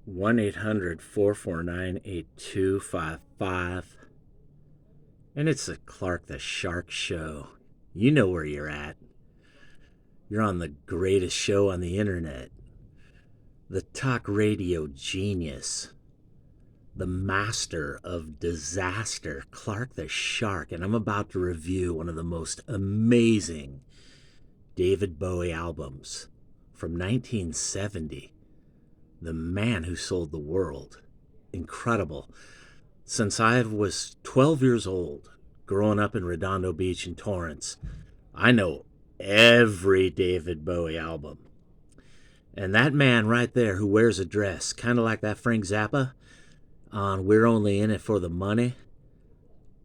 1-800-449-8255. And it's the Clark the Shark Show. You know where you're at. You're on the greatest show on the internet. The talk radio genius. The master of disaster, Clark the Shark. And I'm about to review one of the most amazing David Bowie albums from 1970. The Man Who Sold the World. Incredible. Since I was 12 years old, growing up in Redondo Beach and Torrance, I know every David Bowie album. And that man right there who wears a dress, kind of like that Frank Zappa on We're Only In It For The Money.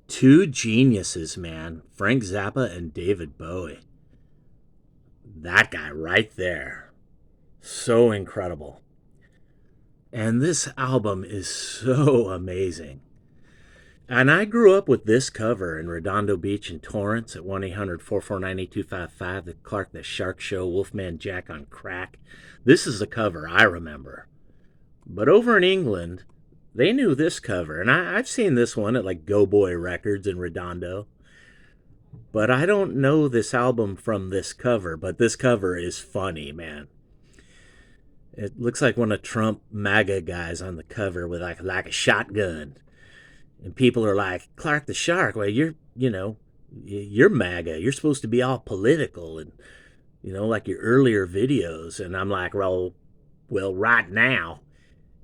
Two geniuses, man. Frank Zappa and David Bowie. That guy right there. So incredible. And this album is so amazing. And I grew up with this cover in Redondo Beach and Torrance at 1-800-449-8255, the Clark the Shark Show, Wolfman Jack on crack. This is the cover I remember. But over in England, they knew this cover. And I've seen this one at like Go Boy Records in Redondo. But I don't know this album from this cover. But this cover is funny, man. It looks like one of Trump MAGA guys on the cover with like a shotgun. And people are like, Clark the Shark, well, you're MAGA. You're supposed to be all political and, like your earlier videos. And I'm like, well, right now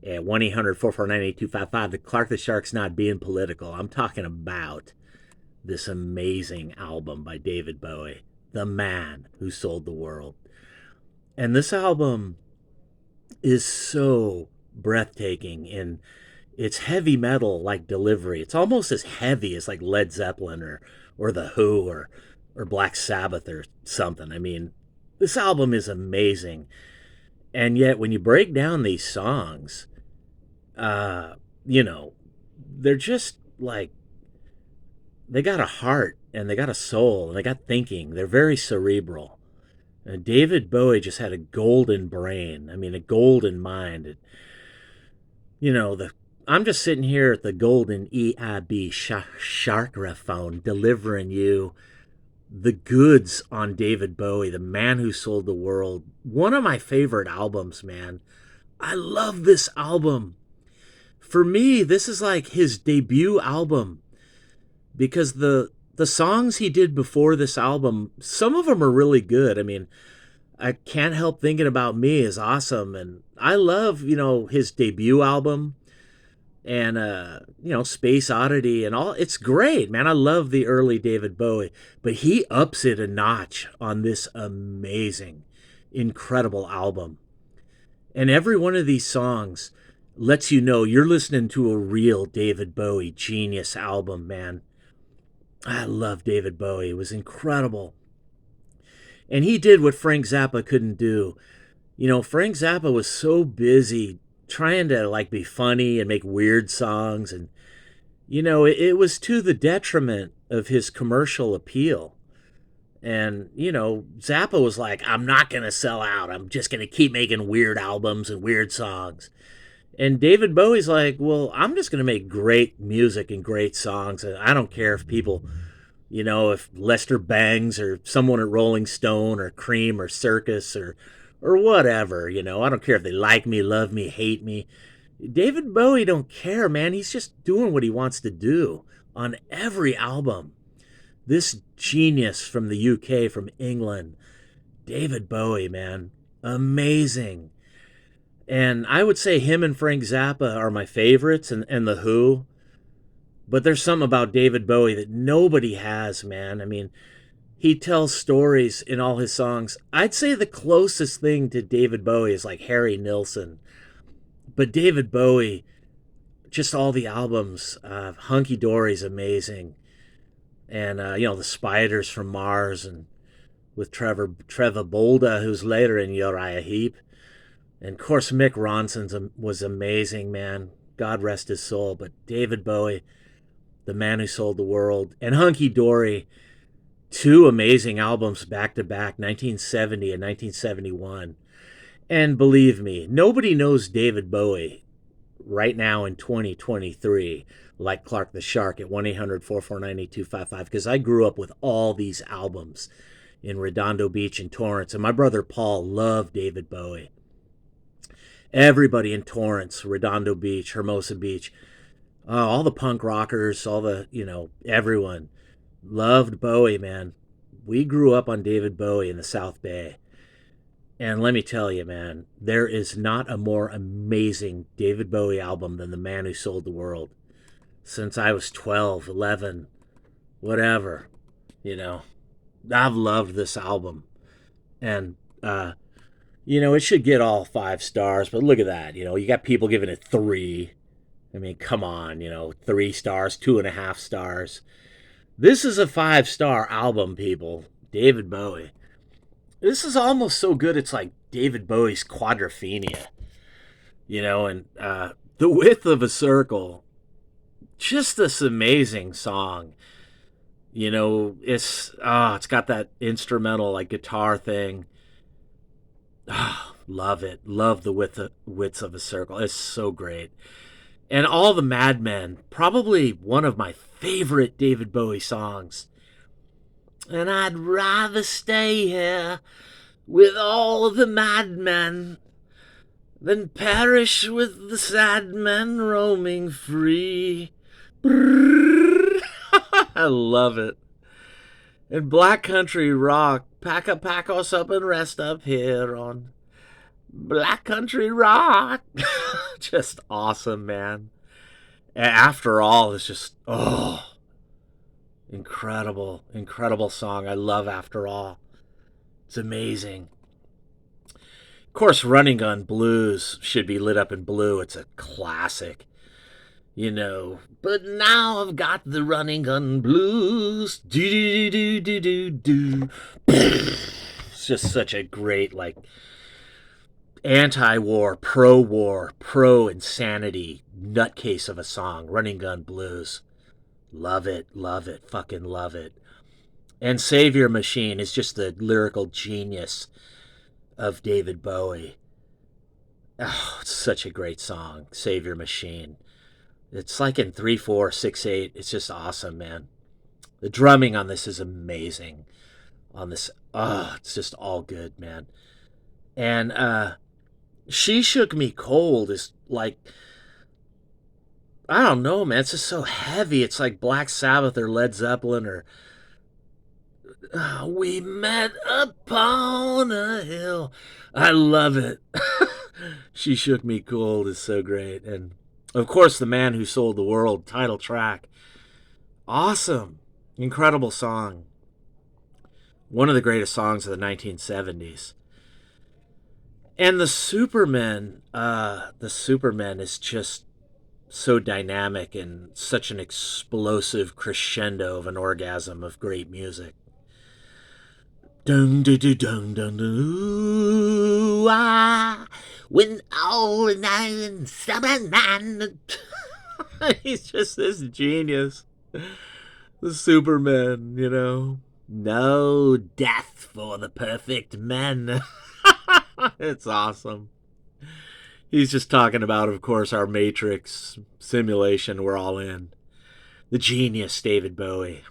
at 1-800-449-8255, the Clark the Shark's not being political. I'm talking about this amazing album by David Bowie, The Man Who Sold the World. And this album is so breathtaking in its heavy metal like delivery. It's almost as heavy as like Led Zeppelin or The Who or Black Sabbath or something. I mean, this album is amazing. And yet when you break down these songs, they're just like, they got a heart and they got a soul and they got thinking. They're very cerebral. David Bowie just had a golden brain. I mean, a golden mind. I'm just sitting here at the golden EIB Sharkraphone delivering you the goods on David Bowie, The Man Who Sold the World. One of my favorite albums, man. I love this album. For me, this is like his debut album because the songs he did before this album, some of them are really good. I mean, I Can't Help Thinking About Me is awesome. And I love, his debut album and, Space Oddity and all. It's great, man. I love the early David Bowie, but he ups it a notch on this amazing, incredible album. And every one of these songs lets you know you're listening to a real David Bowie genius album, man. I love David Bowie. It was incredible. And he did what Frank Zappa couldn't do. Frank Zappa was so busy trying to like be funny and make weird songs. And, it was to the detriment of his commercial appeal. And, Zappa was like, I'm not going to sell out. I'm just going to keep making weird albums and weird songs. And David Bowie's like, well, I'm just going to make great music and great songs. And I don't care if people, if Lester Bangs or someone at Rolling Stone or Cream or Circus or whatever, I don't care if they like me, love me, hate me. David Bowie don't care, man. He's just doing what he wants to do on every album. This genius from the UK, from England, David Bowie, man, amazing. And I would say him and Frank Zappa are my favorites and The Who. But there's something about David Bowie that nobody has, man. I mean, he tells stories in all his songs. I'd say the closest thing to David Bowie is like Harry Nilsson. But David Bowie, just all the albums, Hunky Dory's amazing. And, The Spiders from Mars and with Trevor Bolda, who's later in Uriah Heep. And, of course, Mick Ronson was amazing, man. God rest his soul. But David Bowie, The Man Who Sold the World, and Hunky Dory, two amazing albums back-to-back, 1970 and 1971. And believe me, nobody knows David Bowie right now in 2023, like Clark the Shark at 1-800-449-8255, because I grew up with all these albums in Redondo Beach and Torrance, and my brother Paul loved David Bowie. Everybody in Torrance, Redondo Beach, Hermosa Beach, all the punk rockers, all the, everyone loved Bowie, man. We grew up on David Bowie in the South Bay. And let me tell you, man, there is not a more amazing David Bowie album than The Man Who Sold the World. Since I was 12, 11, whatever, I've loved this album. And, it should get all 5 stars, but look at that. You got people giving it 3. I mean, come on, 3 stars, 2.5 stars. This is a 5-star album, people. David Bowie. This is almost so good it's like David Bowie's Quadrophenia. And The Width of a Circle, just this amazing song. It's got that instrumental like guitar thing. Love it. Love The Width of a Circle. It's so great. And All the Madmen, probably one of my favorite David Bowie songs. And I'd rather stay here with all the madmen than perish with the sad men roaming free. I love it. And Black Country Rock, pack us up and rest up here on Black Country Rock. Just awesome, man. And After All is just, incredible, incredible song. I love After All. It's amazing. Of course, Running Gun Blues should be lit up in blue. It's a classic. But now I've got the running gun blues. Do do do do do do. It's just such a great, anti-war, pro-insanity nutcase of a song. Running Gun Blues. Love it, fucking love it. And Savior Machine is just the lyrical genius of David Bowie. Oh, it's such a great song, Savior Machine. It's like in 3/4/6/8. It's just awesome, man. The drumming on this is amazing. It's just all good, man. And She Shook Me Cold is like, I don't know, man. It's just so heavy. It's like Black Sabbath or Led Zeppelin or We Met Upon a Hill. I love it. She Shook Me Cold is so great. And of course, The Man Who Sold the World, title track. Awesome. Incredible song. One of the greatest songs of the 1970s. And the Superman is just so dynamic and such an explosive crescendo of an orgasm of great music. Dun dun dun dun dun dun. Ooh, when all the night and summer night. He's just this genius. The Superman, No death for the perfect men. It's awesome. He's just talking about, of course, our Matrix simulation we're all in. The genius David Bowie.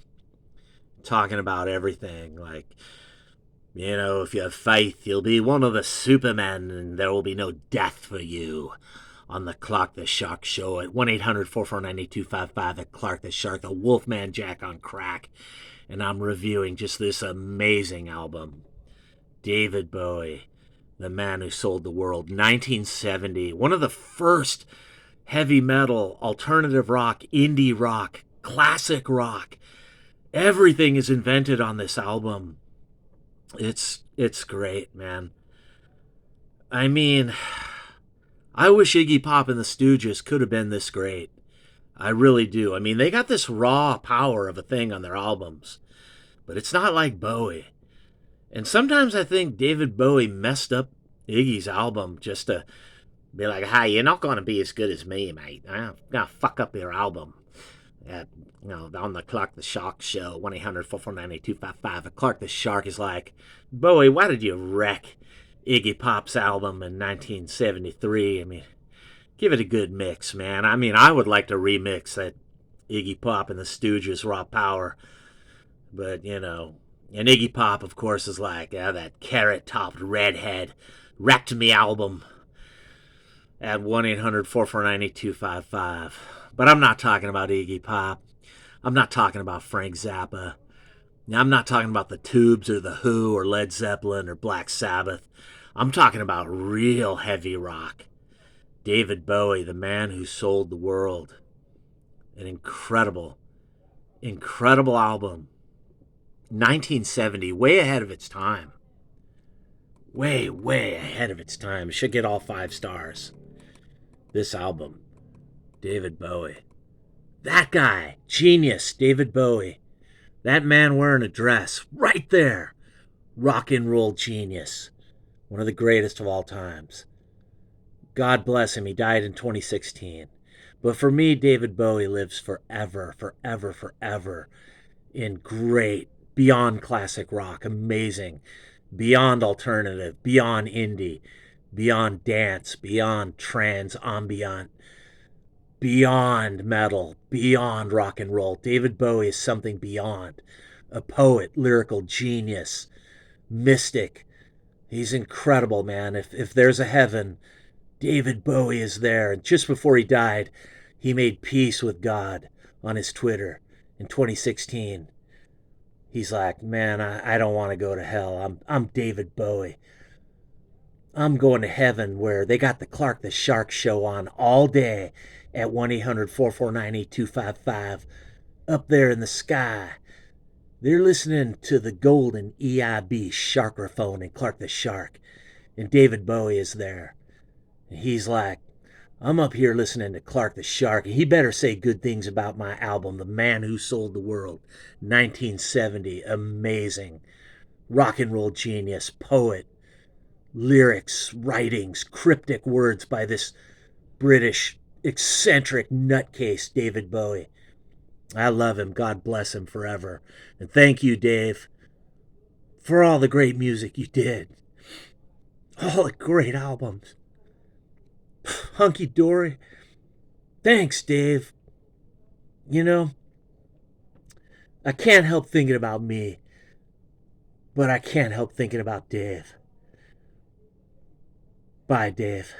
Talking about everything. Like, if you have faith, you'll be one of the Supermen and there will be no death for you. On the Clark the Shark Show at 1-800-449-8255 at Clark the Shark, the Wolfman Jack on crack. And I'm reviewing just this amazing album. David Bowie, The Man Who Sold the World, 1970. One of the first heavy metal, alternative rock, indie rock, classic rock. Everything is invented on this album. It's great, man. I mean, I wish Iggy Pop and the Stooges could have been this great. I really do. I mean, they got this raw power of a thing on their albums, but it's not like Bowie. And sometimes I think David Bowie messed up Iggy's album just to be like, hey, you're not going to be as good as me, mate. I'm going to fuck up your album. On the Clark the Shark Show, 1-800-449-8255. Clark the Shark is like, Bowie, why did you wreck Iggy Pop's album in 1973? I mean, Give it a good mix, man. I mean, I would like to remix that Iggy Pop and the Stooges Raw Power, but and Iggy Pop, of course, is like that carrot-topped redhead wrecked me album at 1-800-449-8255. But I'm not talking about Iggy Pop. I'm not talking about Frank Zappa. Now, I'm not talking about the Tubes or the Who or Led Zeppelin or Black Sabbath. I'm talking about real heavy rock. David Bowie, the man who sold the world. An incredible, incredible album. 1970, way ahead of its time. Way, way ahead of its time. It should get all 5 stars. This album, David Bowie. That guy, genius, David Bowie. That man wearing a dress, right there. Rock and roll genius. One of the greatest of all times. God bless him, he died in 2016. But for me, David Bowie lives forever, forever, forever in great, beyond classic rock, amazing, beyond alternative, beyond indie, beyond dance, beyond trance, ambient, beyond metal, beyond rock and roll. David Bowie is something beyond. A poet, lyrical genius, mystic. He's incredible, man. If there's a heaven, David Bowie is there. And just before he died, he made peace with God on his Twitter in 2016. He's like, man, I don't want to go to hell. I'm David Bowie. I'm going to heaven where they got the Clark the Shark show on all day at 1-800-449-8255 up there in the sky. They're listening to the golden EIB Sharkraphone and Clark the Shark. And David Bowie is there. And he's like, I'm up here listening to Clark the Shark, and he better say good things about my album, The Man Who Sold the World, 1970. Amazing. Rock and roll genius, poet, lyrics, writings, cryptic words by this British eccentric nutcase, David Bowie. I love him. God bless him forever. And thank you, Dave, for all the great music you did. All the great albums. Hunky Dory. Thanks, Dave. I can't help thinking about me, but I can't help thinking about Dave. Bye, Dave.